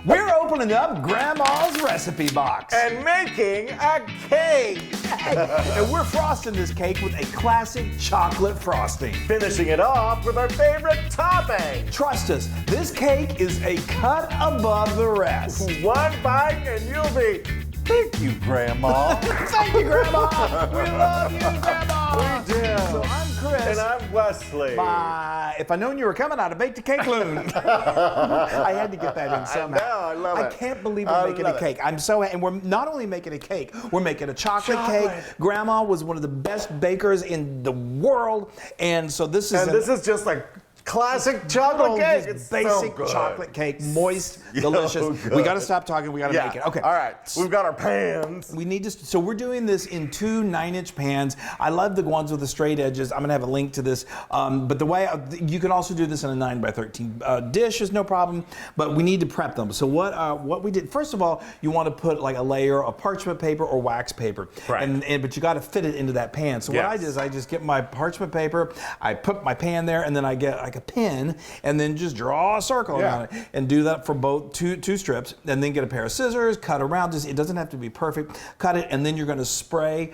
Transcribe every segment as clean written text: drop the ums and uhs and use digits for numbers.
We're opening up Grandma's recipe box. And making a cake. And we're frosting this cake with a classic chocolate frosting. Finishing it off with our favorite topping. Trust us, this cake is a cut above the rest. One bite and you'll be, thank you, Grandma. Thank you, Grandma. We love you, Grandma. We do. So I'm Chris. And I'm Wesley. If I'd known you were coming, I'd have baked a cake, Loon. I had to get that in somehow. I know, I love it. I can't believe we're making a cake. I'm so, and we're not only making a cake, we're making a chocolate cake. Grandma was one of the best bakers in the world, and so this is. And this is just like classic chocolate cake. It's basic chocolate cake, moist, delicious. Good. We got to stop talking. We got to make it. Okay. All right. We've got our pans. We need to. So we're doing this in two 9-inch pans. I love the ones with the straight edges. I'm gonna have a link to this. But the way you can also do this in a 9x13 dish is no problem. But we need to prep them. So what we did first of all, you want to put like a layer of parchment paper or wax paper. Right. But you got to fit it into that pan. So what I did is I just get my parchment paper, I put my pan there, and then I get like a pin and then just draw a circle around it and do that for both two strips, and then get a pair of scissors, cut around. It doesn't have to be perfect. Cut it, and then you're going to spray.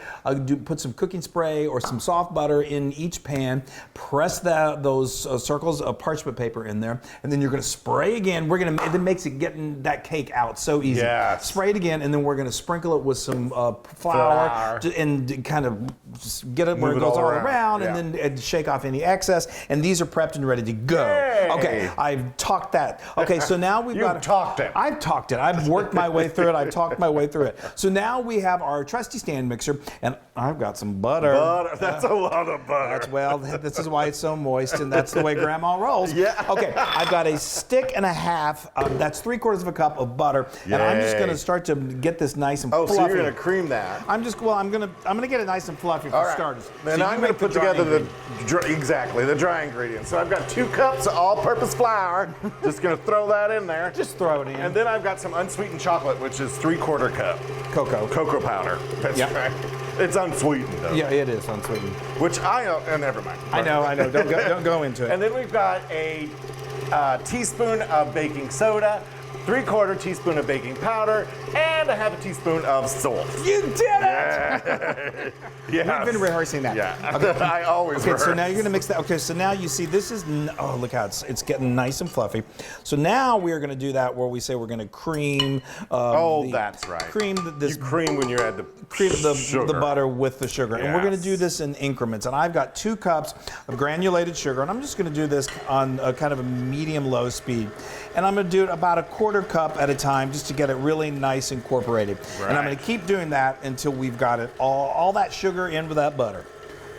Put some cooking spray or some soft butter in each pan. Press those circles of parchment paper in there, and then you're going to spray again. It makes it getting that cake out so easy. Yes. Spray it again, and then we're going to sprinkle it with some flour and kind of just get it where it goes all around, and then shake off any excess. And these are prepped and ready to go. Yay. Okay, I've talked that. Okay, so now we've got. You've talked it. I've talked it. I've worked my way through it. I've talked my way through it. So now we have our trusty stand mixer, and I've got some butter. Butter. That's a lot of butter. This is why it's so moist, and that's the way Grandma rolls. Yeah. Okay, I've got a stick and a half. That's 3/4 cup of butter, and I'm just going to start to get this nice and fluffy. Oh, so you're going to cream that? I'm gonna get it nice and fluffy for starters. Then So I'm going to put together the dry ingredients. So I've got 2 cups of all-purpose flour. Just going to throw that in there. Just throw it in. And then I've got some unsweetened chocolate, which is 3/4 cup. Cocoa powder. That's right. It's unsweetened, though. Yeah, it is unsweetened. Which never mind. I know. Don't go into it. And then we've got a teaspoon of baking soda, 3/4 teaspoon of baking powder, and a 1/2 teaspoon of salt. You did it! Yes. We've been rehearsing that. Yeah. Okay. I always Okay, rehearse. so now you're going to mix that. Okay, so now you see this is, look how it's getting nice and fluffy. So now we are going to do that where we say we're going to cream. That's right. Cream You cream when you add the sugar. the butter with the sugar. And we're going to do this in increments. And I've got 2 cups of granulated sugar, and I'm just going to do this on a kind of a medium-low speed. And I'm going to do it about a 1/4 cup at a time just to get it really nice incorporated. Right. And I'm going to keep doing that until we've got it all that sugar in with that butter.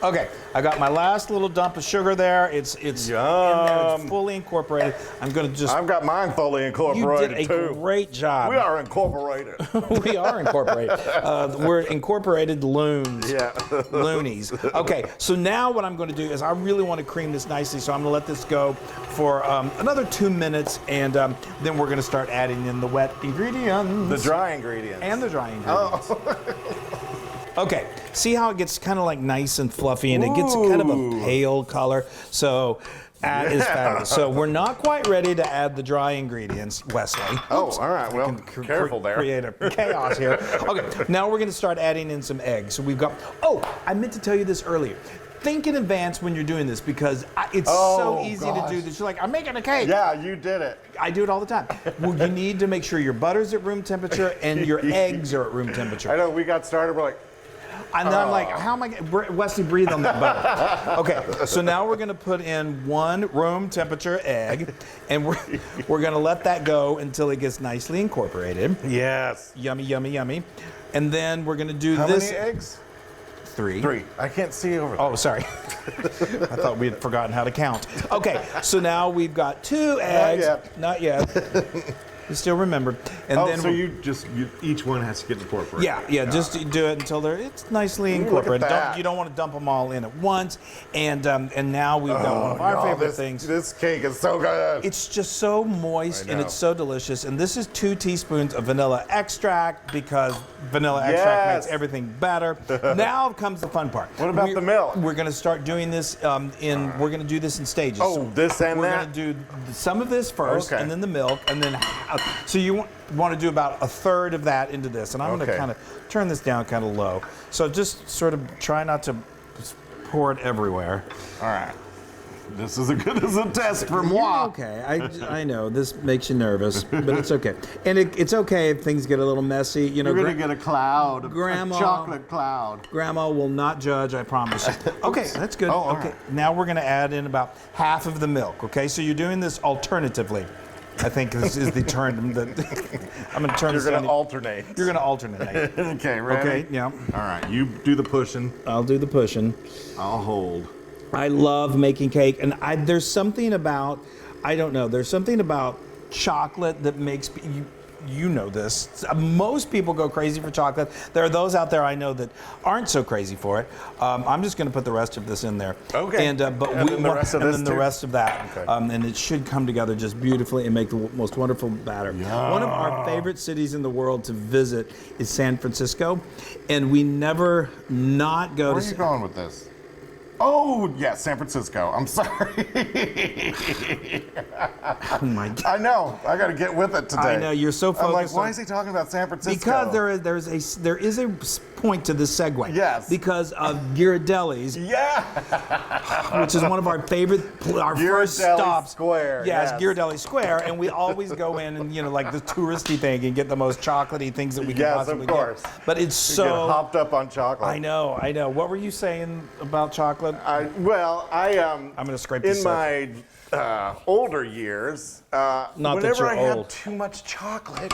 Okay, I got my last little dump of sugar there. It's in there. It's fully incorporated. I'm going to just. I've got mine fully incorporated You did a great job. We are incorporated. We are incorporated. We're incorporated loons. Yeah. Loonies. Okay, so now what I'm going to do is I really want to cream this nicely, so I'm going to let this go for another 2 minutes, and then we're going to start adding in the wet ingredients. The dry ingredients. And the dry ingredients. Okay, see how it gets kind of like nice and fluffy, and it gets kind of a pale color. So that is fabulous. So we're not quite ready to add the dry ingredients, Wesley. Oh, all right. Well, careful there. Create a chaos here. Okay, now we're going to start adding in some eggs. So we've got. Oh, I meant to tell you this earlier. Think in advance when you're doing this because it's so easy to do this. You're like, I'm making a cake. Yeah, you did it. I do it all the time. Well, you need to make sure your butter's at room temperature and your eggs are at room temperature. I know. We got started. We're like. And then I'm like, how am I Wesley, breathe on that butter. Okay, so now we're going to put in 1 room temperature egg, and we're going to let that go until it gets nicely incorporated. Yes. Yummy, yummy, yummy. And then we're going to do How this. How many eggs? 3. 3. I can't see over there. Oh, sorry. I thought we had forgotten how to count. Okay, so now we've got 2 eggs. Not yet. You still remember. And then so each one has to get incorporated. Yeah, just do it until it's nicely incorporated. You don't want to dump them all in at once. And now we've got one of our favorite things. This cake is so good. It's just so moist and it's so delicious. And this is 2 teaspoons of vanilla extract because vanilla extract makes everything better. Now comes the fun part. What about the milk? We're going to start doing this we're going to do this in stages. Oh, So this and we're that? going to do some of this first, Okay. and then the milk, and then so you want to do about a third of that into this, and I'm going to Okay. kind of turn this down kind of low. So just sort of try not to pour it everywhere. All right. This is a test for moi. Okay, I know this makes you nervous, but it's okay. And it's okay if things get a little messy. You know, You're gonna get a cloud, Grandma- a chocolate cloud. Grandma will not judge, I promise you. Okay, that's good. Oh, all okay, right. now we're going to add in about half of the milk. Okay, so you're doing this alternatively. I think this is the term that I'm going to turn You're this down. gonna alternate. You're going to alternate. Okay, ready? Okay, yeah. All right, you do the pushing. I'll do the pushing. I'll hold. I love making cake, and there's something about, I don't know, there's something about chocolate that makes you know this. Most people go crazy for chocolate. There are those out there I know that aren't so crazy for it. I'm just going to put the rest of this in there. Okay. And And then the rest of and this then the too? rest of that. Okay. And it should come together just beautifully and make the most wonderful batter. Yeah. One of our favorite cities in the world to visit is San Francisco, and we never not go Where to. are you going with this? Oh, yeah, San Francisco. I'm sorry. Oh my God. I know. I got to get with it today. I know, you're so I'm like, focused why on- is he talking about San Francisco? Because there is a point to this segue. Yes. Because of Ghirardelli's, Yeah. which is one of our favorite, our first Ghirardelli stops. Square, Yes, yes. Ghirardelli Square, and we always go in and like the touristy thing and get the most chocolately things that we can Yes, of possibly course. get. But it's You get so. hopped up on chocolate. I know. What were you saying about chocolate? I'm gonna scrape in this my older years. Not that whenever you're I have old. too much chocolate,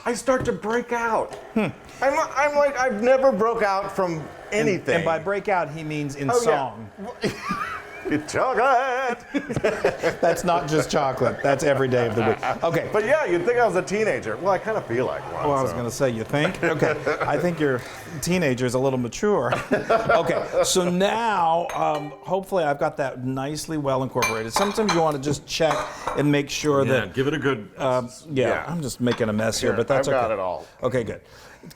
I start to break out. I'm like I've never broke out from anything. And by breakout, he means in Oh, song. Yeah. Chocolate. That's not just chocolate. That's every day of the week. Okay. But yeah, you'd think I was a teenager. Well, I kind of feel like one. Well, I was so. going to say, you think? Okay. I think your teenager is a little mature. Okay. So now, hopefully, I've got that nicely well incorporated. Sometimes you want to just check and make sure that. give it a good. Yeah, I'm just making a mess here, Here, but that's I've okay. got it all. Okay, good.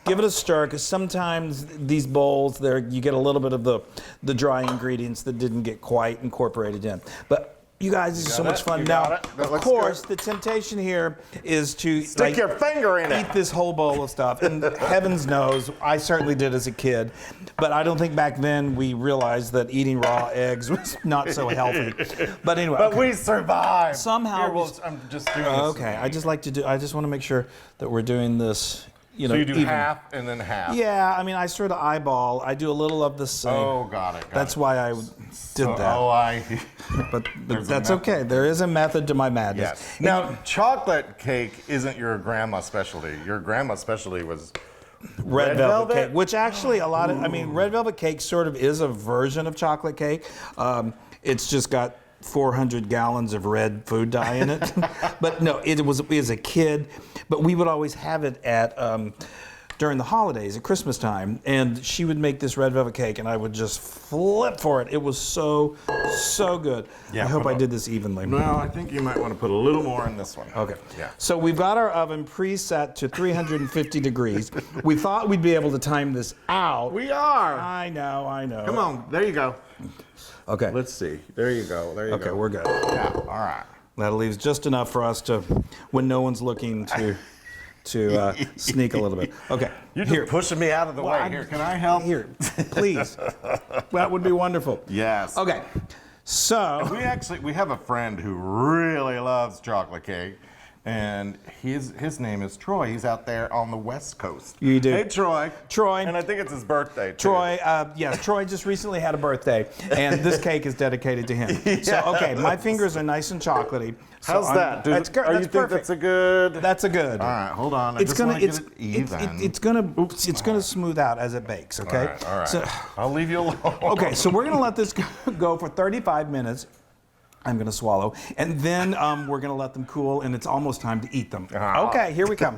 Give it a stir, because sometimes these bowls, you get a little bit of the dry ingredients that didn't get quite incorporated in. But you guys, this is so much fun. You Now, got it. That of looks course, good. the temptation here is to Stick your finger in eat it. this whole bowl of stuff. And heavens knows, I certainly did as a kid. But I don't think back then we realized that eating raw eggs was not so healthy. But anyway. But we survived. Somehow Here, we- I'm just doing this. Okay, I just want to make sure that we're doing this. So you do even. half and then half. Yeah, I mean, I sort of eyeball. I do a little of the same. Oh, got it. That's why I did that. Oh, But There's a that's method. okay. There is a method to my madness. Yes. Now, chocolate cake isn't your grandma's specialty. Your grandma's specialty was Red velvet cake, which actually red velvet cake sort of is a version of chocolate cake. It's just got 400 gallons of red food dye in it. But no, it was as a kid. But we would always have it at during the holidays at Christmas time, and she would make this red velvet cake, and I would just flip for it. It was so good. Yeah, I hope put I did this evenly. No, I think you might want to put a little more in this one. Okay. Yeah. So we've got our oven preset to 350 degrees. We thought we'd be able to time this out. We are. I know. Come on. There you go. Okay. Let's see. There you go. There you go. Okay, we're good. Yeah. All right. That leaves just enough for us to, when no one's looking, to sneak a little bit. Okay. You're just pushing me out of the way. I'm- Here, can I help? Here, please. That would be wonderful. Yes. Okay. So. We have a friend who really loves chocolate cake, and his name is Troy. He's out there on the West Coast. You do. Hey, Troy. Troy. And I think it's his birthday, too. Troy, yes, Troy just recently had a birthday, and this cake is dedicated to him. So, okay, my fingers are nice and chocolatey. So How's that? That's good. Are That's you think perfect. that's a good? That's a good. All right, hold on. It's gonna get it even. it's gonna smooth out as it bakes. Okay. All right. So, I'll leave you alone. okay, so we're gonna let this go for 35 minutes. I'm going to swallow. And then we're going to let them cool, and it's almost time to eat them. Okay, here we come.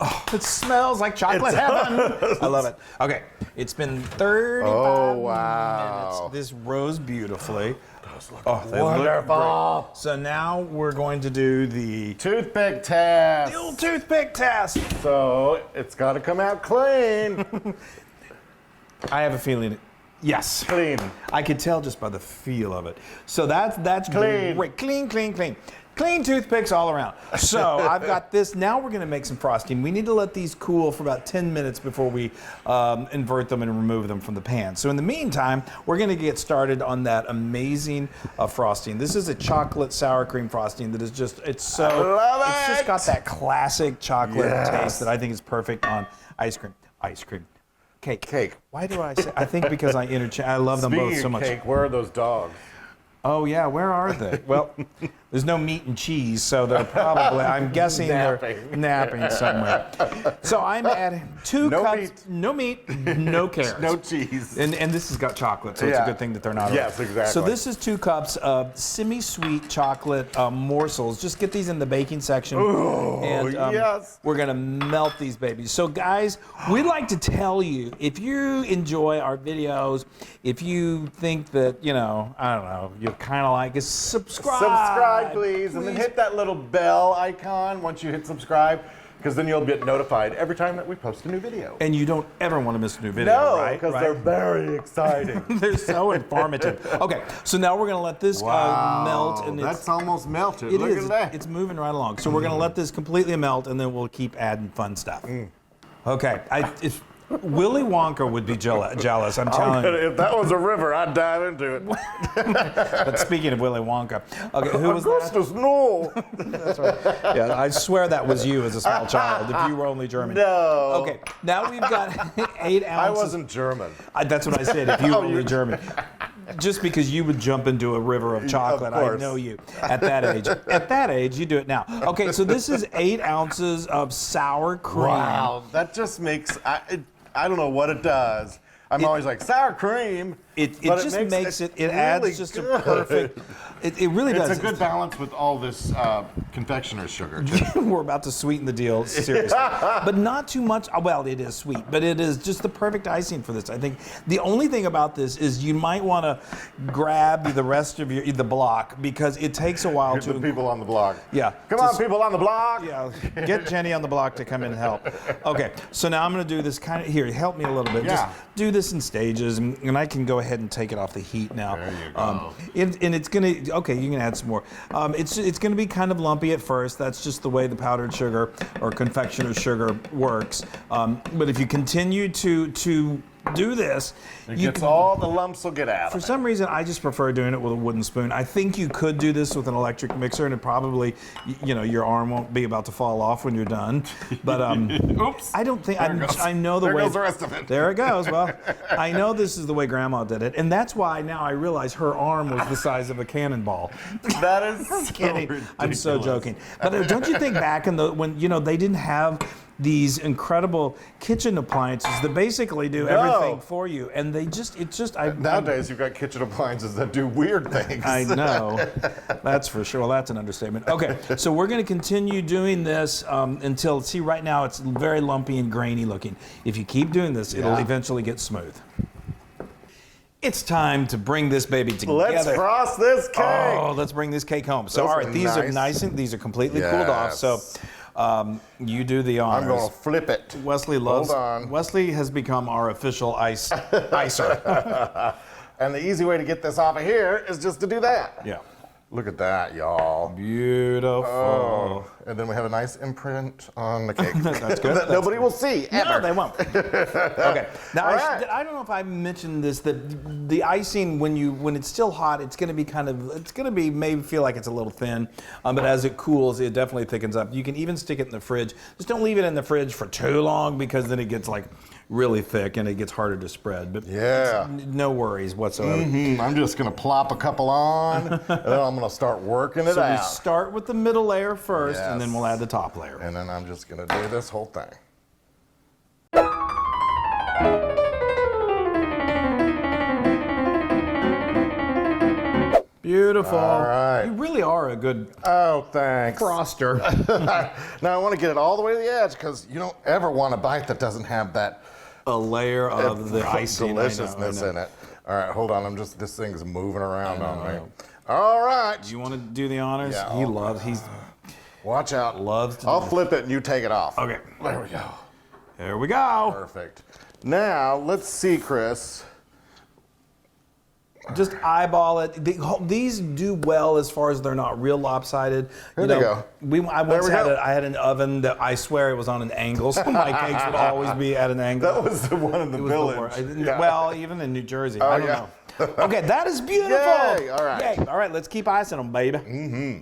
Oh, it smells like chocolate heaven. I love it. Okay, it's been 35 minutes. This rose beautifully. Oh, they wonderful. look great. So now we're going to do the Toothpick test. old toothpick test. So it's got to come out clean. I have a feeling. Yes. Clean. I could tell just by the feel of it. So that's Clean. great. Clean, clean, clean. Clean toothpicks all around. So I've got this. Now we're going to make some frosting. We need to let these cool for about 10 minutes before we invert them and remove them from the pan. So in the meantime, we're going to get started on that amazing frosting. This is a chocolate sour cream frosting that is just, it's just got that classic chocolate taste that I think is perfect on ice cream. Ice cream. Cake. Why do I say? I think because I love them both so much. Cake, where are those dogs? Oh yeah, where are they? Well, there's no meat and cheese, so they're probably, I'm guessing they're napping somewhere. So I'm adding 2 cups, no meat, no carrots. No cheese. And this has got chocolate, so it's a good thing that they're not. Yes, exactly. So this is 2 cups of semi-sweet chocolate morsels. Just get these in the baking section. Ooh, and yes. We're gonna melt these babies. So guys, we'd like to tell you, if you enjoy our videos, if you think that, I don't know, you kind of like us, subscribe, please, and then hit that little bell icon once you hit subscribe, because then you'll get notified every time that we post a new video. And you don't ever want to miss a new video, no, because they're very exciting. They're so informative. Okay, so now we're going to let this melt. And that's almost melted. Look at that. It's moving right along. So we're going to let this completely melt, and then we'll keep adding fun stuff. Okay, Willy Wonka would be jealous, I'm telling you. If that was a river, I'd dive into it. But speaking of Willy Wonka, okay, who was Augustus, no. That's right. Yeah, I swear that was you as a small child, if you were only German. No. Okay, now we've got 8 ounces. I wasn't German. That's what I said, if you were only German. Just because you would jump into a river of chocolate, I know you. At that age. At that age, you do it now. Okay, so this is 8 ounces of sour cream. Wow, that just makes, I don't know what it does. I'm always like, sour cream. It just makes it adds really just good. a perfect, it really does. It's a good balance with all this confectioner's sugar, too. We're about to sweeten the deal, seriously. But not too much. Well, it is sweet, but it is just the perfect icing for this. I think the only thing about this is you might want to grab the rest of the block, because it takes a while to... The people on the block. Yeah. Come on, people on the block. Yeah, get Jenny on the block to come in and help. Okay, so now I'm going to do this here. Help me a little bit. Just do this in stages, and I can go ahead and take it off the heat now. There you go. And it's going to... Okay, you can add some more. It's going to be kind of lumpy at first. That's just the way the powdered sugar or confectioner's sugar works. But if you continue to do this, all the lumps will get out. For some reason, I just prefer doing it with a wooden spoon. I think you could do this with an electric mixer, and it probably, your arm won't be about to fall off when you're done. But oops! I don't think I know the way. There goes the rest of it. There it goes. Well, I know this is the way Grandma did it, and that's why now I realize her arm was the size of a cannonball. That is so kidding. ridiculous. I'm so joking. But don't you think back in when they didn't have these incredible kitchen appliances that basically do everything for you, and nowadays you've got kitchen appliances that do weird things. I know. That's for sure. Well, that's an understatement. Okay, so we're going to continue doing this until, see, right now it's very lumpy and grainy looking. If you keep doing this, it'll eventually get smooth. It's time to bring this baby together. Let's frost this cake. Oh, let's bring this cake home. So, all right, these are nice, and these are completely cooled off. So, you do the honors. I'm going to flip it. Wesley loves. Hold on. Wesley has become our official icer. And the easy way to get this off of here is just to do that. Yeah. Look at that, y'all. Beautiful. Oh, and then we have a nice imprint on the cake. That's good. That nobody will see ever. No, they won't. Okay. Now, I don't know if I mentioned this, that the icing, when it's still hot, it's going to be maybe feel like it's a little thin, but as it cools, it definitely thickens up. You can even stick it in the fridge. Just don't leave it in the fridge for too long, because then it gets really thick and it gets harder to spread. But no worries whatsoever. I'm just going to plop a couple on, and then I'm going to start working it out. So we start with the middle layer first, and then we'll add the top layer. And then I'm just going to do this whole thing. Beautiful. All right. You really are a good thanks. froster. Now I want to get it all the way to the edge, because you don't ever want a bite that doesn't have that a layer of the icing. Deliciousness in it. All right, hold on. This thing's moving around on me. All right. Do you want to do the honors? Yeah, watch out. Loves to I'll flip it and you take it off. Okay. There we go. There we go. Perfect. Now, let's see, Chris. Just eyeball it. These do well as far as they're not real lopsided. There they go. I once had an oven that I swear it was on an angle, so my cakes would always be at an angle. That was the one in the village. Well, even in New Jersey. Oh, I don't know. Okay, that is beautiful. Yay! All right. Yay. All right, let's keep icing them, baby.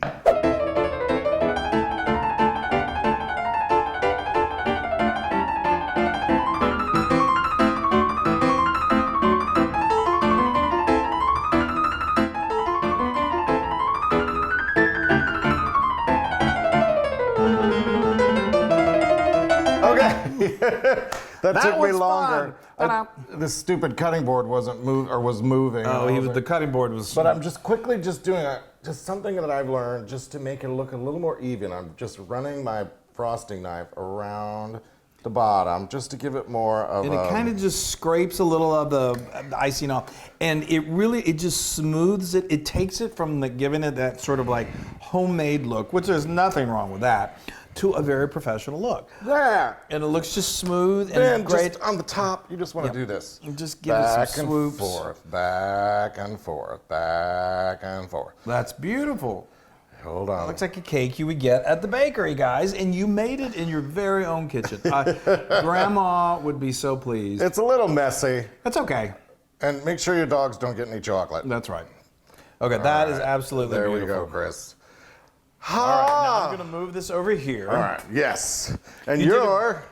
That took me was longer. fun. This stupid cutting board wasn't was moving. Oh, the cutting board was. But I'm just quickly doing just something that I've learned just to make it look a little more even. I'm just running my frosting knife around the bottom just to give it more of and it kind of just scrapes a little of the icing off, and it just smooths it. It takes it from giving it that sort of like homemade look, which there's nothing wrong with that, to a very professional look. Yeah. And it looks just smooth and Then great. just on the top, you just want to do this. And just give it some swoops. Back and forth, back and forth. That's beautiful. Hold on. Looks like a cake you would get at the bakery, guys, and you made it in your very own kitchen. Grandma would be so pleased. It's a little messy. That's okay. And make sure your dogs don't get any chocolate. That's right. Okay, that is absolutely there beautiful. There we go, Chris. All right, now I'm going to move this over here. All right, yes. And you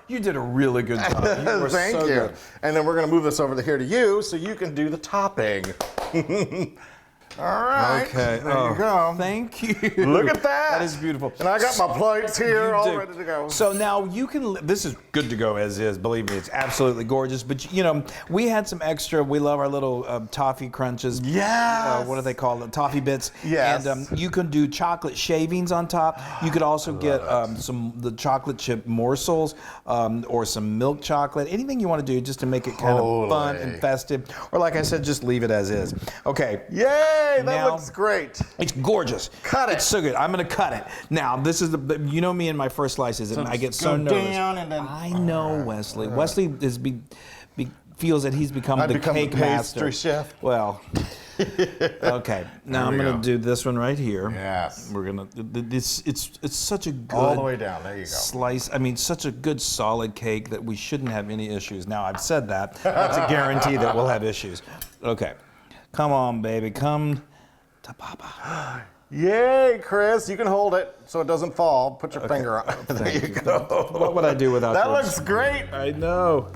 did a really good job. You were Thank so you. good. And then we're going to move this over here to you so you can do the topping. All right. Okay. There you go. Thank you. Look at that. That is beautiful. And I got my plates here all ready to go. So now you can, this is good to go as is. Believe me, it's absolutely gorgeous. But we had some extra, we love our little toffee crunches. Yes. What do they call it? Toffee bits. Yes. And you can do chocolate shavings on top. You could also get the chocolate chip morsels or some milk chocolate. Anything you want to do just to make it kind of fun and festive. Or like I said, just leave it as is. Okay. Yay! That Now, looks great. It's gorgeous. Cut it. It's so good. I'm going to cut it. Now, this is me and my first slices, and I get so nervous. Down and then, I know, Wesley. Wesley feels that he's become the cake master. Pastry chef. Well, okay. Now I'm going to do this one right here. Yes. We're going to. It's such a good. All the way down. There you go. Slice. I mean, such a good solid cake that we shouldn't have any issues. Now I've said that. That's a guarantee that we'll have issues. Okay. Come on, baby. Come to Papa. Yay, Chris. You can hold it so it doesn't fall. Put your finger on it. There you go. What would I do without that? That looks great. I know.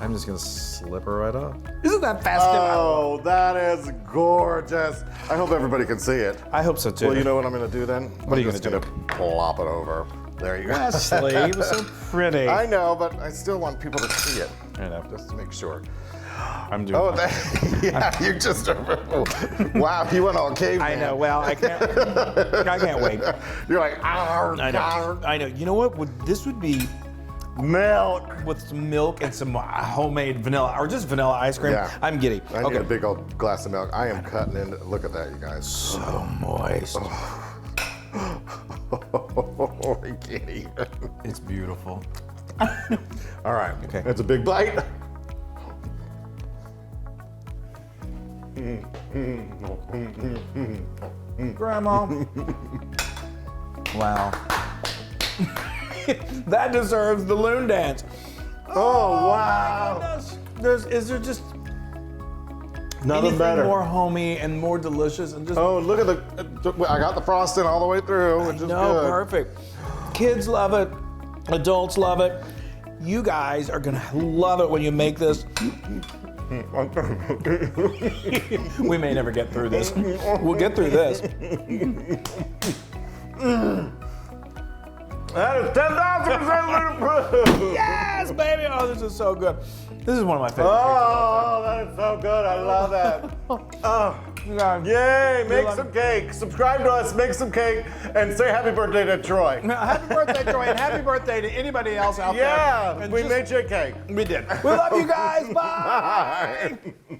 I'm just going to slip her right off. Isn't that festive? Oh, that is gorgeous. I hope everybody can see it. I hope so, too. Well, you know what I'm going to do then? What are you going to do? I'm just going to plop it over. There you go. Wesley, it was so pretty. I know, but I still want people to see it. I know. Just to make sure. I'm doing. Oh, yeah, you just. Wow, you went all caveman. I know. Well, I can't. I can't wait. You're like, I know. I know. You know what? This would be milk with some milk and some homemade vanilla or just vanilla ice cream. Yeah. I'm giddy. I need a big old glass of milk. I am cutting into. Look at that, you guys. So moist. Oh, I can't even. It's beautiful. All right. Okay. It's a big bite. Grandma. Wow. That deserves the Loon dance. Oh, wow. Is there just Nothing anything better. more homey and more delicious and just Oh, look at the. I got the frosting all the way through, which is good. Perfect. Kids love it. Adults love it. You guys are gonna love it when you make this. We may never get through this. We'll get through this. That is 10,000% proof. Yes, baby. Oh, this is so good. This is one of my favorite. Oh, that is so good. I love that. Oh, yay. Make some cake. Subscribe to us, make some cake, and say happy birthday to Troy. Happy birthday, Troy, and happy birthday to anybody else out there. Yeah, And we made you a cake. We did. We love you guys. Bye. Bye.